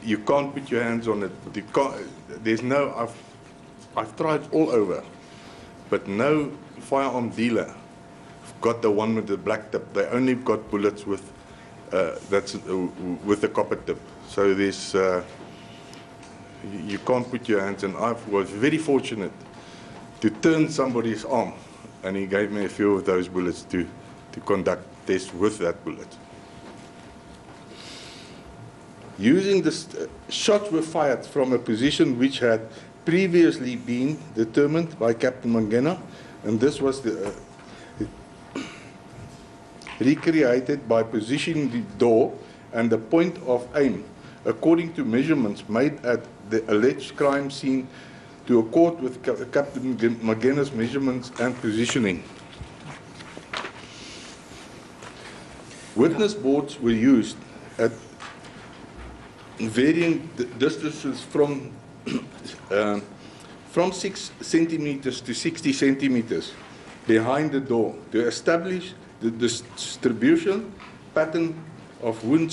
you can't put your hands on it. You can't, there's no, I've tried all over, but no firearm dealer got the one with the black tip. They only got bullets with with the copper tip. So there's you can't put your hands in. I was very fortunate to turn somebody's arm, and he gave me a few of those bullets to conduct tests with that bullet. Using this, shots were fired from a position which had previously been determined by Captain Mangena, and this was recreated by positioning the door and the point of aim according to measurements made at the alleged crime scene to accord with Captain Mangena's measurements and positioning. Witness boards were used at varying distances from 6 centimeters to 60 centimeters behind the door to establish the distribution pattern of wood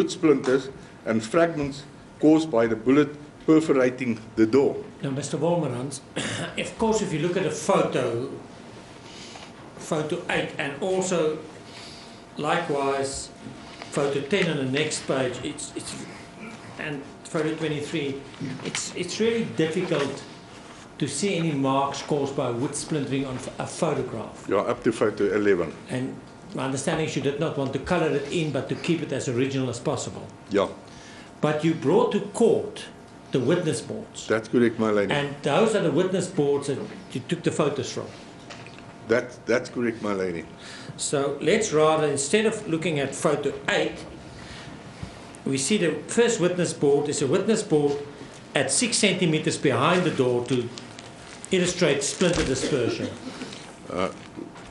splinters and fragments caused by the bullet perforating the door. Now, Mr. Wolmerans, of course, if you look at a photo 8, and also likewise photo 10 on the next page, and photo 23, it's really difficult to see any marks caused by wood splintering on a photograph. Yeah, up to photo 11. And my understanding is you did not want to color it in, but to keep it as original as possible. Yeah. But you brought to court the witness boards. That's correct, my lady. And those are the witness boards that you took the photos from. That's correct, my lady. So let's rather, instead of looking at photo 8, we see the first witness board is a witness board at 6 centimeters behind the door to illustrate splinter dispersion.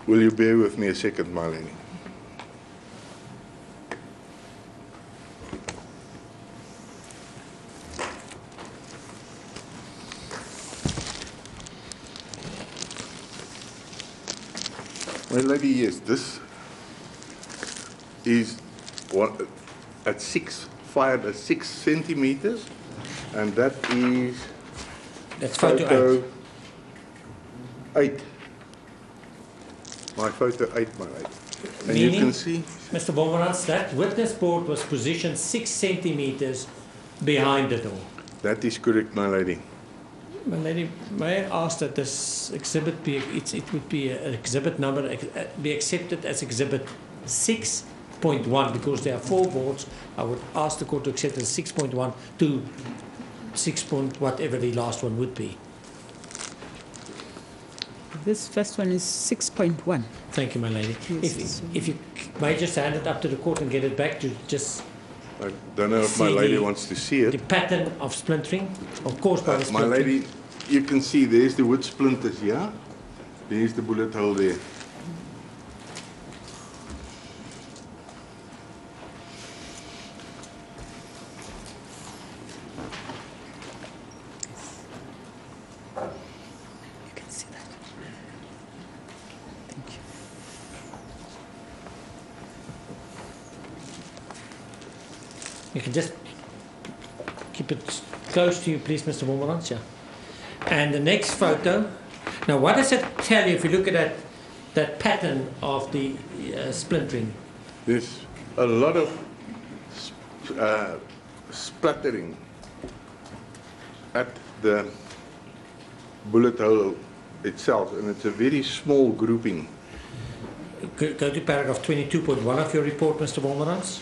Will you bear with me a second, my lady? My lady, yes, this is one at 6, fired at 6 centimeters, and that's photo 8. My photo 8, my lady. And meaning, you can see, Mr. Wolmerans, that witness board was positioned 6 centimeters behind the door. that is correct, my lady. My lady, may I ask that this exhibit be, it would be an exhibit number, be accepted as exhibit 6.1, because there are 4 boards. I would ask the court to accept it as 6.1 to 6. Whatever the last one would be. This first one is 6.1. Thank you, my lady. Yes, if you may just hand it up to the court and get it back to just I don't know if my lady wants to see the it. pattern of splintering, of course, by the My splintering. lady, you can see there's the wood splinters, yeah? There's the bullet hole there. You can see that. Thank you. You can just keep it close to you, please, Mr. Wolmerans. Yeah. And the next photo. Now, what does it tell you if you look at that pattern of the splintering? There's a lot of splattering at the bullet hole itself, and it's a very small grouping. Go to paragraph 22.1 of your report, Mr. Wolmerans.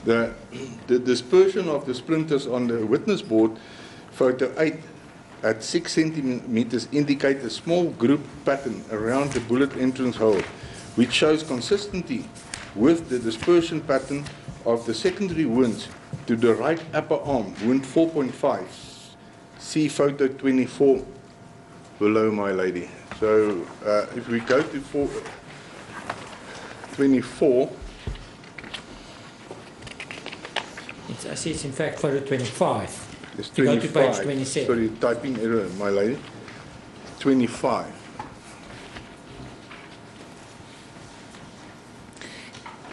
The dispersion of the splinters on the witness board, photo 8, at 6 centimeters indicate a small group pattern around the bullet entrance hole, which shows consistency with the dispersion pattern of the secondary wounds to the right upper arm, wound 4.5. See photo 24 below, my lady. So if we go to 24, I see it's in fact photo 25. it's You go 25. to page 27. Sorry, typing error, my lady. 25.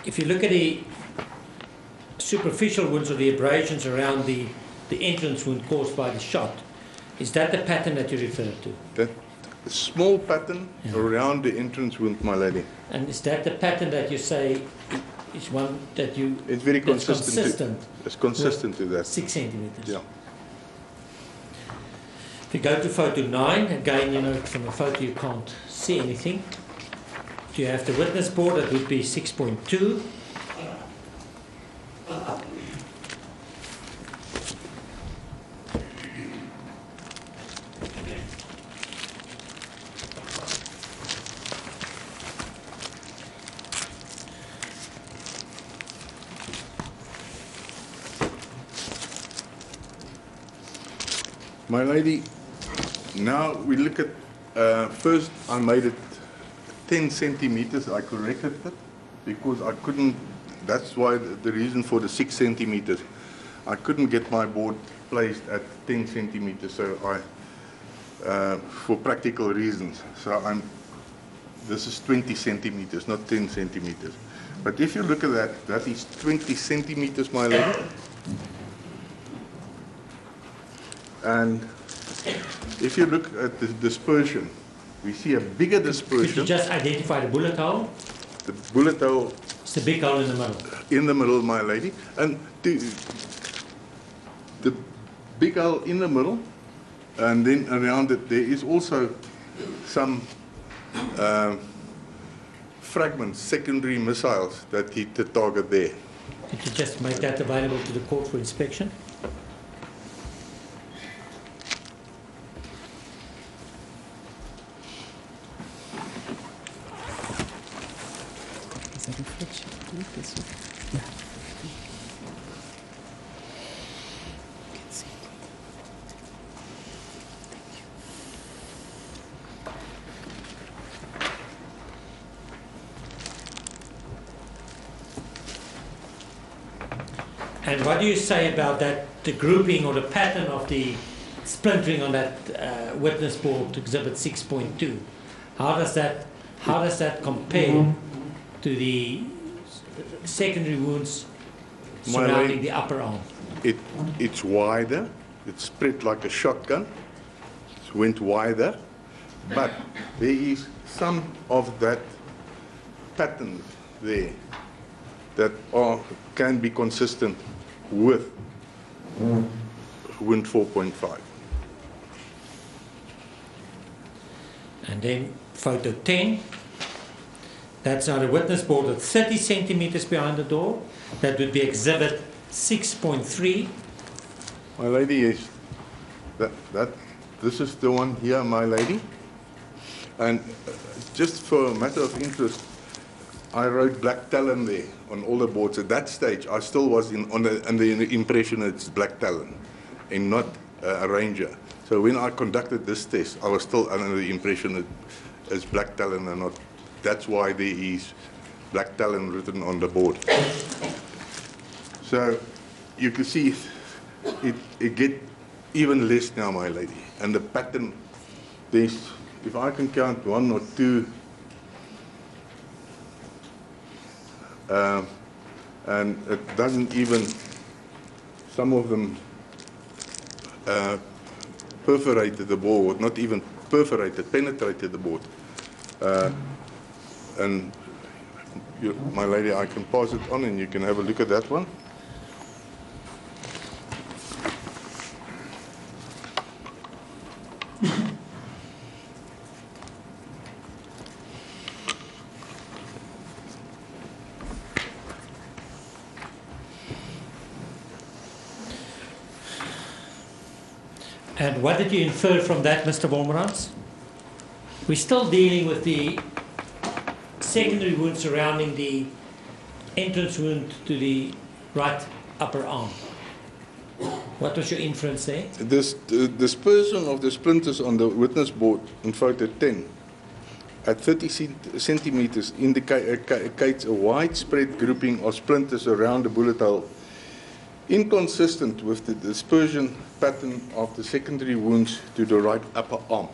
If you look at the superficial wounds or the abrasions around the entrance wound caused by the shot, is that the pattern that you refer to? That small pattern around the entrance wound, my lady. And is that the pattern that you say is one that you... It's very that's consistent. It's consistent to that. 6 centimeters. Yeah. If you go to photo 9, again, you know, from a photo you can't see anything. If you have the witness board, that would be 6.2. My lady, now we look at, first I made it 10 centimeters, I corrected it because I couldn't, that's why the reason for the 6 centimeters. I couldn't get my board placed at 10 centimeters, so for practical reasons. So this is 20 centimeters, not 10 centimeters. But if you look at that, that is 20 centimeters, my lady. And if you look at the dispersion, we see a bigger dispersion. Could you just identify the bullet hole? The bullet hole. It's the big hole in the middle. In the middle, my lady. And the big hole in the middle, and then around it there is also some fragments, secondary missiles that hit the target there. Could you just make that available to the court for inspection? Is a reflection. Look this way. Yeah. You can see it. And what do you say about that, the grouping or the pattern of the splintering on that witness board, exhibit 6.2? How does that compare to the secondary wounds surrounding the upper arm? It's wider. It's spread like a shotgun. It went wider, but there is some of that pattern there that can be consistent with wound 4.5. And then photo 10, that's on a witness board at 30 centimeters behind the door. That would be exhibit 6.3. My lady, is this is the one here, my lady. And just for a matter of interest, I wrote black talon there on all the boards. At that stage, I still was under the impression it's black talon and not a ranger. So when I conducted this test, I was still under the impression that it's black talon and not. That's why there is black talon written on the board. So you can see it get even less now, my lady. And the pattern, there's, if I can count 1 or 2, and it doesn't even, some of them perforated the board, not even perforated, penetrated the board. And my lady, I can pass it on and you can have a look at that one. And what did you infer from that, Mr. Wolmerans? We're still dealing with the secondary wound surrounding the entrance wound to the right upper arm. What was your inference there? This dispersion of the splinters on the witness board in photo 10 at 30 centimeters indicates a widespread grouping of splinters around the bullet hole, inconsistent with the dispersion pattern of the secondary wounds to the right upper arm.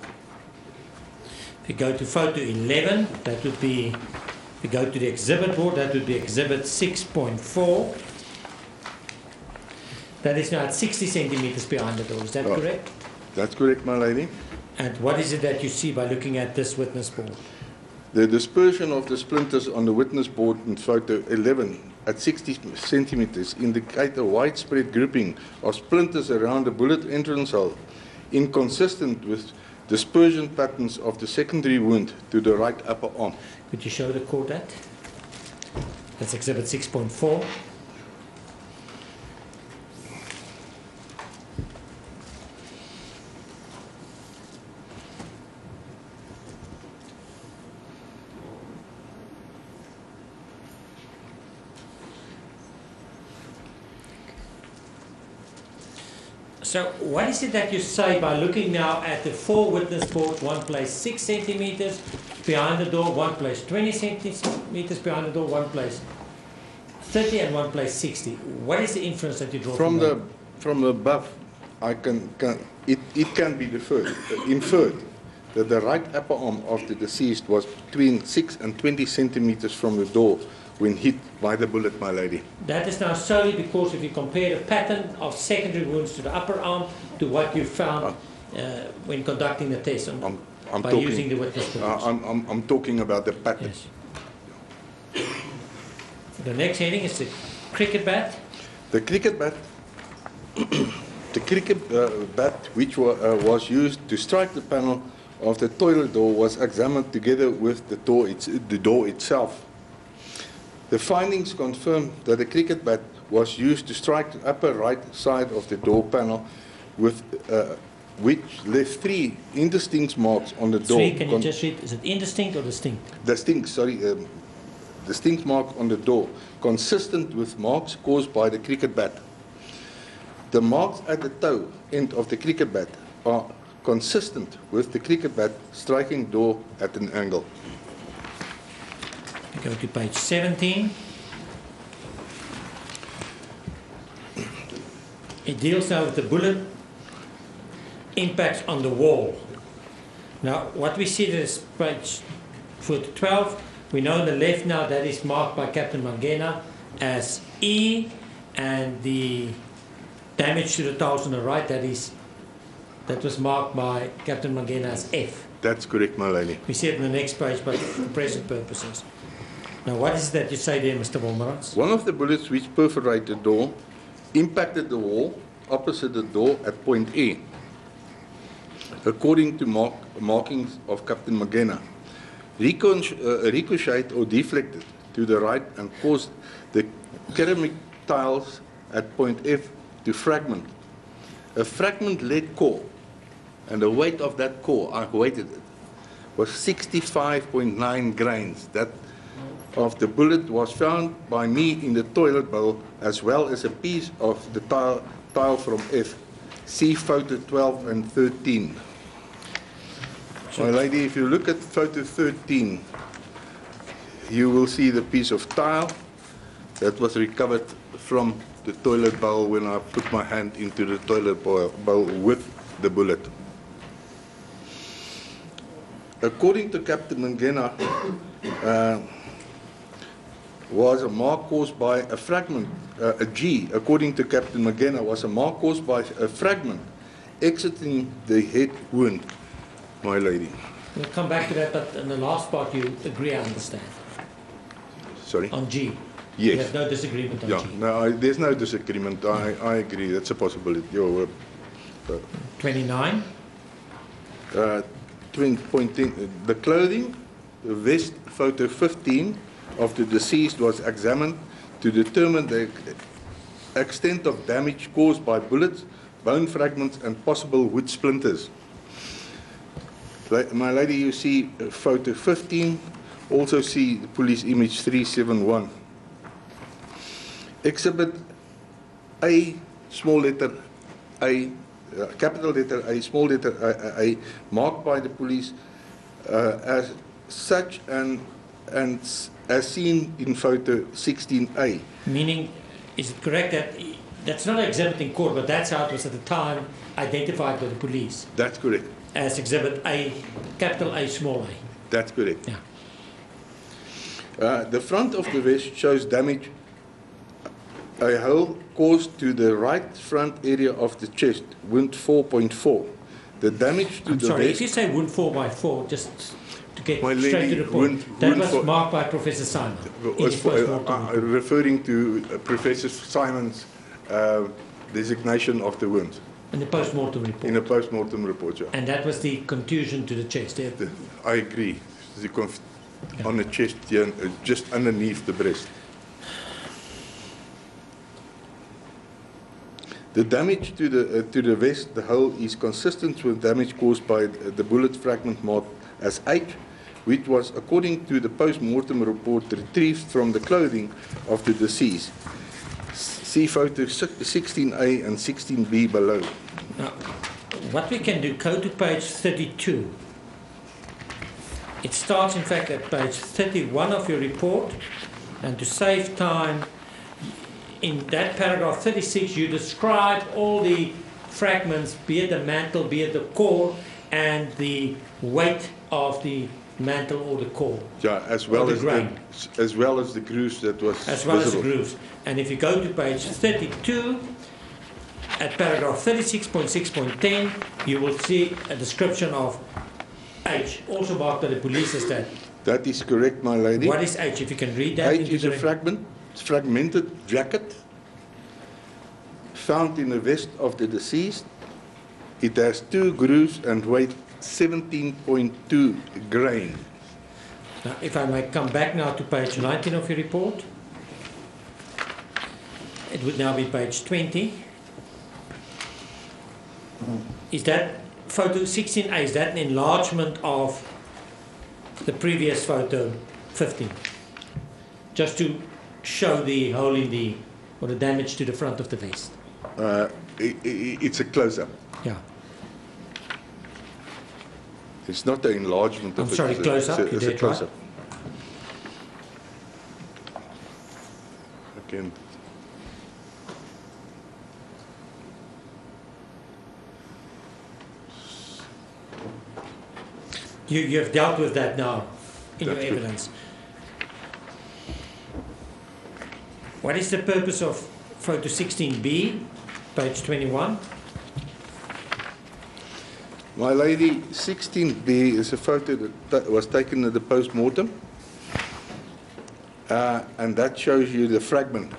If you go to photo 11, that would be, if you go to the exhibit board, that would be exhibit 6.4. That is now at 60 centimeters behind the door. Is that Oh. correct? That's correct, my lady. And what is it that you see by looking at this witness board? The dispersion of the splinters on the witness board in photo 11 at 60 centimeters indicate a widespread grouping of splinters around the bullet entrance hole, inconsistent with dispersion patterns of the secondary wound to the right upper arm. Could you show the court that? That's exhibit 6.4. So what is it that you say by looking now at the four witness board, one place 6 centimeters behind the door, one place 20 centimeters behind the door, one place 30 and one place 60. What is the inference that you draw from that? From above, it can be inferred that the right upper arm of the deceased was between 6 and 20 centimeters from the door when hit by the bullet, my lady. That is now solely because if you compare the pattern of secondary wounds to the upper arm to what you found when conducting the test by using the witness boards. I'm talking about the pattern. Yes. The next heading is the cricket bat. The cricket bat, bat which was used to strike the panel of the toilet door was examined together with the door itself. The findings confirm that the cricket bat was used to strike the upper right side of the door panel, with which left 3 indistinct marks on the door. 3, can you just read? Is it indistinct or distinct? Distinct, sorry. Distinct mark on the door, consistent with marks caused by the cricket bat. The marks at the toe end of the cricket bat are consistent with the cricket bat striking door at an angle. We go to page 17. It deals now with the bullet impacts on the wall. Now, what we see is page 12. We know on the left now that is marked by Captain Mangena as E, and the damage to the tiles on the right, that was marked by Captain Mangena as F. That's correct, my lady. We see it in the next page, but for present purposes. Now, what is it that you say there, Mr. Wolmerans? One of the bullets which perforated the door impacted the wall opposite the door at point A, according to markings of Captain Mangena. Ricocheted or deflected to the right and caused the ceramic tiles at point F to fragment. A fragment-led core, and the weight of that core, I weighted it, was 65.9 grains. That of the bullet was found by me in the toilet bowl, as well as a piece of the tile from F. See photo 12 and 13. My lady, if you look at photo 13, you will see the piece of tile that was recovered from the toilet bowl when I put my hand into the toilet bowl with the bullet. According to Captain Mangena, was a mark caused by a fragment, a G, according to Captain Mangena, was a mark caused by a fragment exiting the head wound, my lady. We'll come back to that, but in the last part you agree, I understand. Sorry? On G. Yes. There's no disagreement on G. No, there's no disagreement. I agree. That's a possibility. 29. 20, the clothing, the vest, photo 15 of the deceased was examined to determine the extent of damage caused by bullets, bone fragments, and possible wood splinters. My lady, you see photo 15, also see the police image 371. Exhibit A, small letter A, capital letter A, small letter A, marked by the police as such and as seen in photo 16A. Meaning, is it correct that that's not an exhibit in court, but that's how it was at the time identified by the police? That's correct. As exhibit A, capital A, small a. That's correct. Yeah. The front of the vest shows damage a hole caused to the right front area of the chest, wound 4.4. The damage to I'm the sorry, vest... if you say wound 4x4, just to get My straight lady, to the point, wound that was for- marked by Professor Simon in his post-mortem report. referring to Professor Simon's designation of the wound In the post-mortem report. in a post-mortem report. Yeah. And that was the contusion to the chest. Yeah? I agree. On the chest, here, just underneath the breast. The damage to the vest, the hole, is consistent with damage caused by the bullet fragment marked as H, which was, according to the post-mortem report, retrieved from the clothing of the deceased. See photo 16A and 16B below. Now, what we can do, go to page 32. It starts, in fact, at page 31 of your report, and to save time, in that paragraph 36, you describe all the fragments, be it the mantle, be it the core, and the weight of the mantle or the core. Yeah, as well as the grooves that was as well visible. as the grooves. And if you go to page 32, at paragraph 36.6.10, you will see a description of H, also marked by the police as that. That is correct, my lady. What is H, if you can read that? H is a fragmented jacket found in the vest of the deceased. It has 2 grooves and weight 17.2 grain. Now, if I may come back now to page 19 of your report, it would now be page 20. Is that photo 16A, is that an enlargement of the previous photo 15? Just to show the hole in the, or the damage to the front of the vest. It's a close-up. Yeah. It's not an enlargement of I'm sorry, close-up? It's a close-up. Again. You have dealt with that now in your That's good. evidence. What is the purpose of photo 16B, page 21? My lady, 16B is a photo that was taken at the post-mortem, and that shows you the fragment.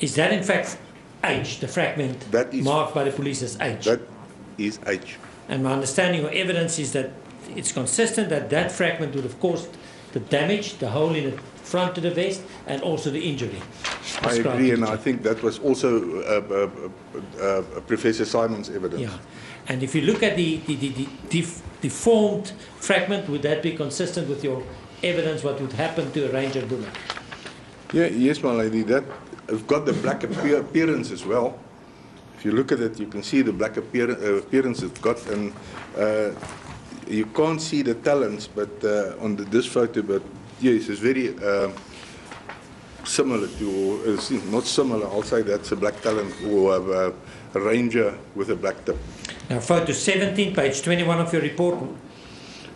Is that in fact H, the fragment That is- marked by the police as H? That is H. And my understanding or evidence is that it's consistent that that fragment would have caused the damage, the hole in the front of the vest, and also the injury. I agree, and I think that was also Professor Simon's evidence. Yeah. And if you look at the deformed fragment, would that be consistent with your evidence what would happen to a Ranger bullet? Yeah, yes, my lady. That it's got the black appearance as well. If you look at it, you can see the black appearance it's got, and you can't see the talons, but on this photo. But yes, it's very similar to, or not similar. I'll say that's a black talon or a Ranger with a black tip. Now, photo 17, page 21 of your report.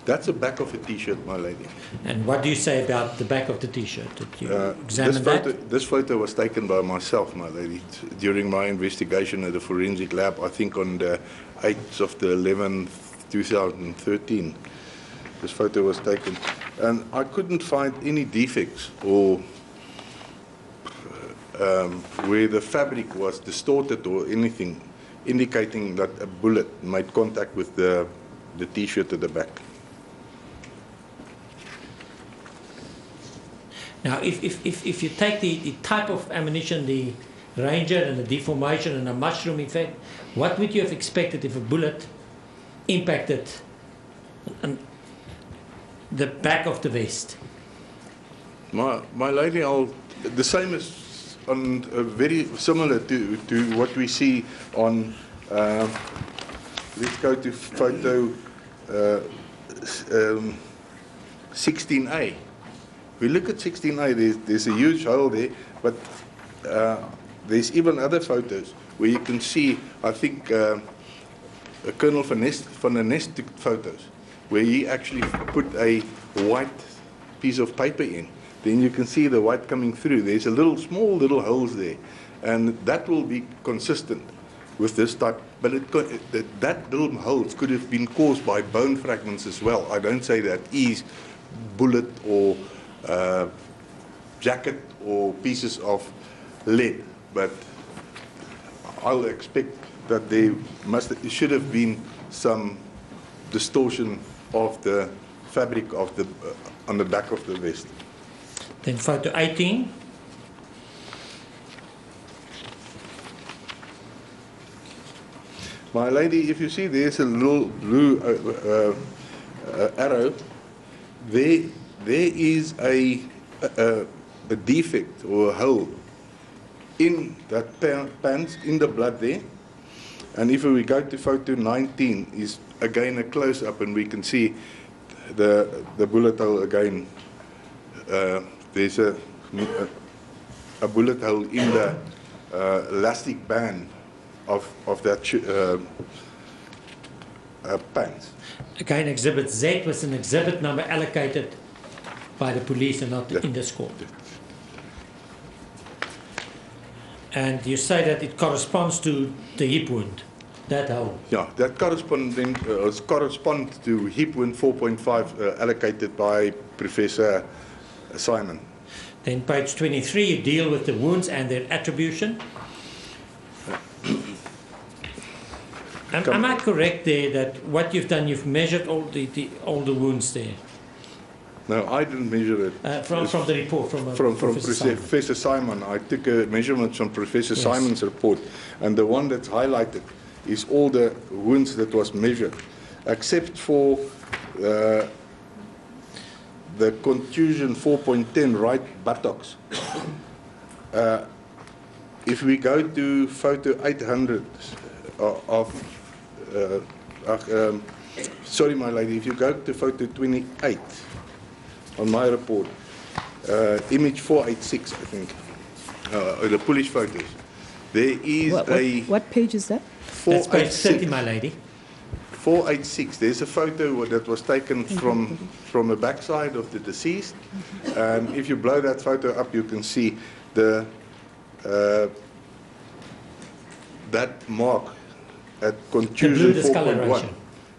That's the back of a T-shirt, my lady. And what do you say about the back of the T-shirt? Did you examine that? This photo was taken by myself, my lady, during my investigation at the forensic lab, I think on the 8th of the 11th, 2013. This photo was taken. And I couldn't find any defects or where the fabric was distorted or anything, indicating that a bullet made contact with the T-shirt at the back. Now, if you take the type of ammunition, the Ranger and the deformation and the mushroom effect, what would you have expected if a bullet impacted the back of the vest? My lady, the same as on very similar to what we see on. Let's go to photo 16A. If we look at 16A, there's a huge hole there, but there's even other photos where you can see, I think, Colonel van der Nest took photos, where he actually put a white piece of paper in. Then you can see the white coming through. There's a small little holes there. and that will be consistent with this type. But that little holes could have been caused by bone fragments as well. I don't say that is bullet or jacket or pieces of lead, but I'll expect that there should have been some distortion of the fabric of the on the back of the vest. Then photo 18. My lady, if you see there's a little blue arrow, there is a defect or a hole in that pants, in the blood there. And if we go to photo 19, is again a close-up, and we can see the bullet hole again. There's a bullet hole in the elastic band of that pants. Again, Exhibit Z was an exhibit number allocated by the police and not in this court. And you say that it corresponds to the hip wound, that hole. Yeah, that corresponds to hip wound 4.5 allocated by Professor Simon. Then page 23, you deal with the wounds and their attribution. Am I correct there that what you've done, you've measured all the wounds there? No, I didn't measure it. From the report, from Professor Simon. I took a measurement from Professor Simon's report, and the one that's highlighted is all the wounds that was measured, except for the contusion 4.10 right buttocks. If we go to photo 800 sorry, my lady, if you go to photo 28 on my report, image 486, I think, the police photos, there is what page is that? That's page 30, my lady. 486. There's a photo that was taken from the backside of the deceased, and if you blow that photo up, you can see the that mark at contusion 4.1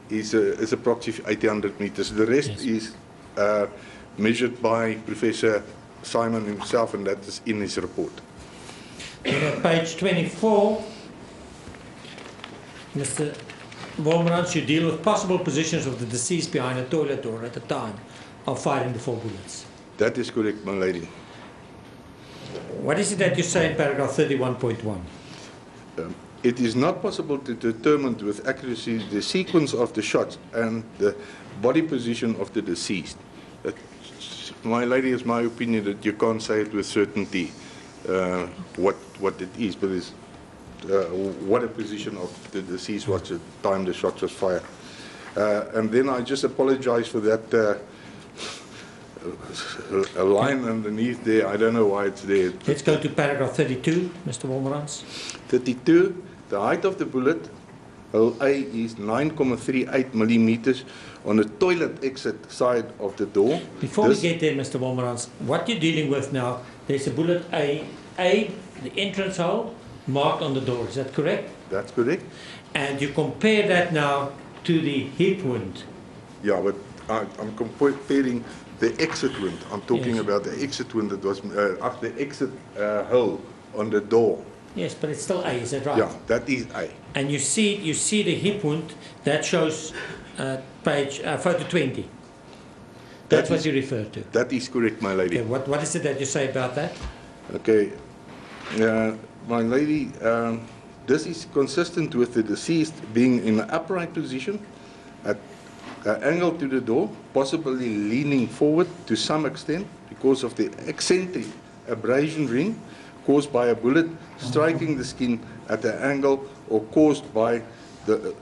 is approximately 800 meters. The rest is measured by Professor Simon himself, and that is in his report. Then at page 24, Mr. Wolmerans, you deal with possible positions of the deceased behind a toilet door at the time of firing the 4 bullets. That is correct, my lady. What is it that you say in paragraph 31.1? It is not possible to determine with accuracy the sequence of the shots and the body position of the deceased. My lady, it's my opinion that you can't say it with certainty what it is, but it's what a position of the deceased was at the time the shot was fired. And then I just apologize for that a line underneath there. I don't know why it's there. Let's go to paragraph 32, Mr. Wolmerans. 32, the height of the bullet, hole A, is 9.38 millimeters on the toilet exit side of the door. Before we get there, Mr. Wolmerans, what you're dealing with now, there's a bullet A, the entrance hole, marked on the door. Is that correct? That's correct. And you compare that now to the hip wound. Yeah, but I'm comparing the exit wound. I'm talking about the exit wound that was the exit hole on the door. Yes, but it's still A, is that right? Yeah, that is A. And you see the hip wound that shows photo 20. That's what you refer to. That is correct, my lady. Okay, what is it that you say about that? Okay, my lady, this is consistent with the deceased being in an upright position at an angle to the door, possibly leaning forward to some extent because of the eccentric abrasion ring caused by a bullet striking the skin at an angle or caused by the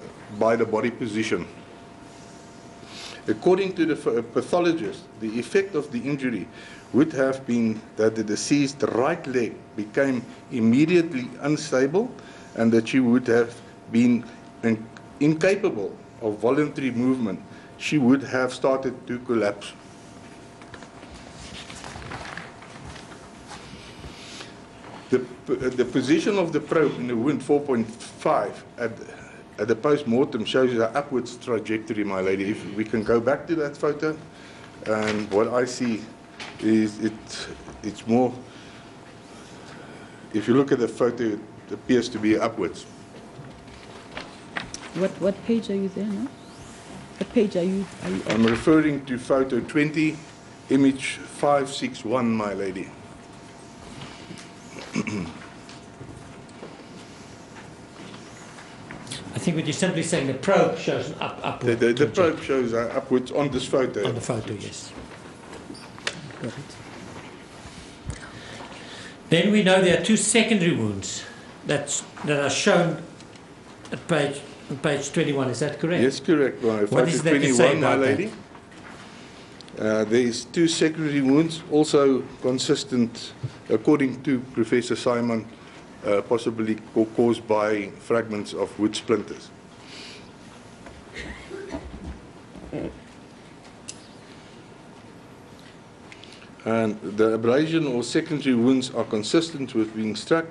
body position. According to the pathologist, the effect of the injury would have been that the deceased's right leg became immediately unstable and that she would have been incapable of voluntary movement. She would have started to collapse. the position of the probe in the wound 4.5 at the post-mortem shows an upwards trajectory, my lady. If we can go back to that photo, and what I see is it's more, if you look at the photo, it appears to be upwards. What page are you there now? What page are you I'm referring to photo 20, image 561, my lady. I think what you're simply saying, the probe shows an upward. The probe shows upwards on this photo. On the photo, yes. Then we know there are two secondary wounds that are shown at page 21. Is that correct? Yes, correct. What is there to say about my lady? There is two secondary wounds, also consistent, according to Professor Simon, possibly caused by fragments of wood splinters. And the abrasion or secondary wounds are consistent with being struck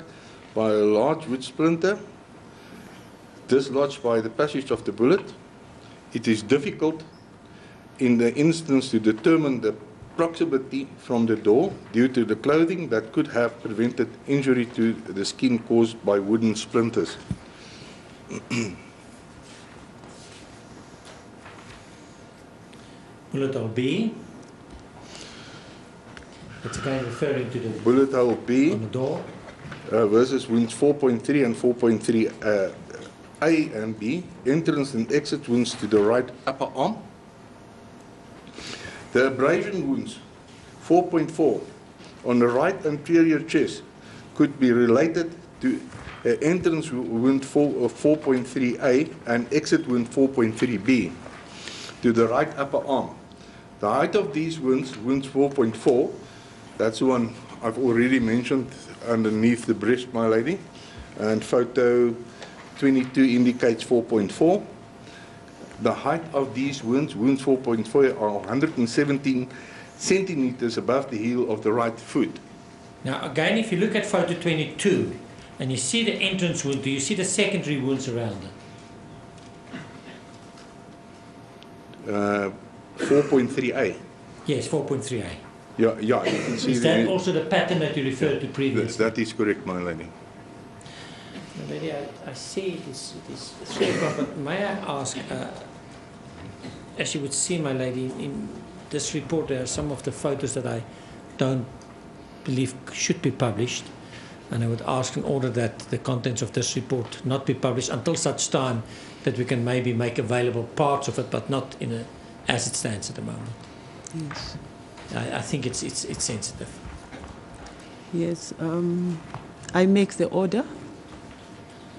by a large wood splinter, dislodged by the passage of the bullet. It is difficult in the instance to determine the proximity from the door due to the clothing that could have prevented injury to the skin caused by wooden splinters. Bullet hole B. It's again referring to the Bullet hole B on the door. Versus wounds 4.3 and 4.3 A and B. Entrance and exit wounds to the right upper arm. The abrasion wounds 4.4 on the right anterior chest could be related to entrance wound 4.3A and exit wound 4.3B to the right upper arm. The height of these wounds, wounds 4.4, that's the one I've already mentioned underneath the breast, my lady, and photo 22 indicates 4.4. The height of these wounds, wounds 4.4, are 117 centimeters above the heel of the right foot. Now again, if you look at photo 22 and you see the entrance wound, do you see the secondary wounds around it? 4.3A. Yes, 4.3A. Yeah, you can see. Is that also the pattern that you referred to previously? That is correct, my lady. Lady, I see it is 3 o'clock, but may I ask, as you would see, my lady, in this report there are some of the photos that I don't believe should be published, and I would ask in order that the contents of this report not be published until such time that we can maybe make available parts of it, but not as it stands at the moment. Yes. I think it's sensitive. Yes. I make the order.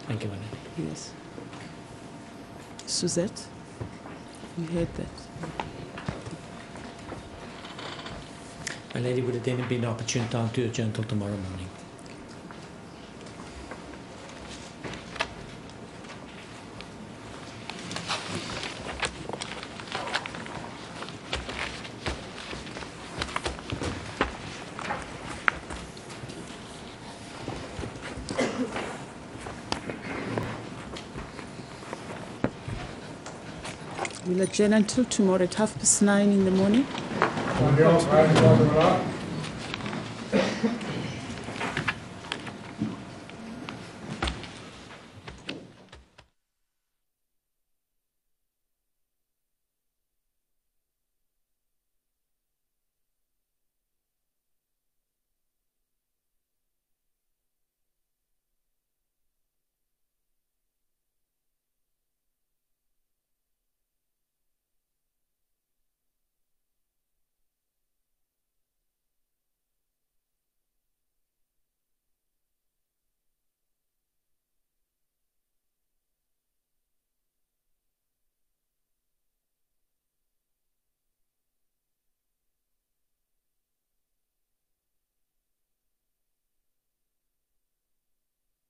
Thank you, my lady. Yes. Suzette, you heard that. My lady, would it then be an opportune time to adjourn until tomorrow morning? We'll adjourn until tomorrow at 9:30 in the morning.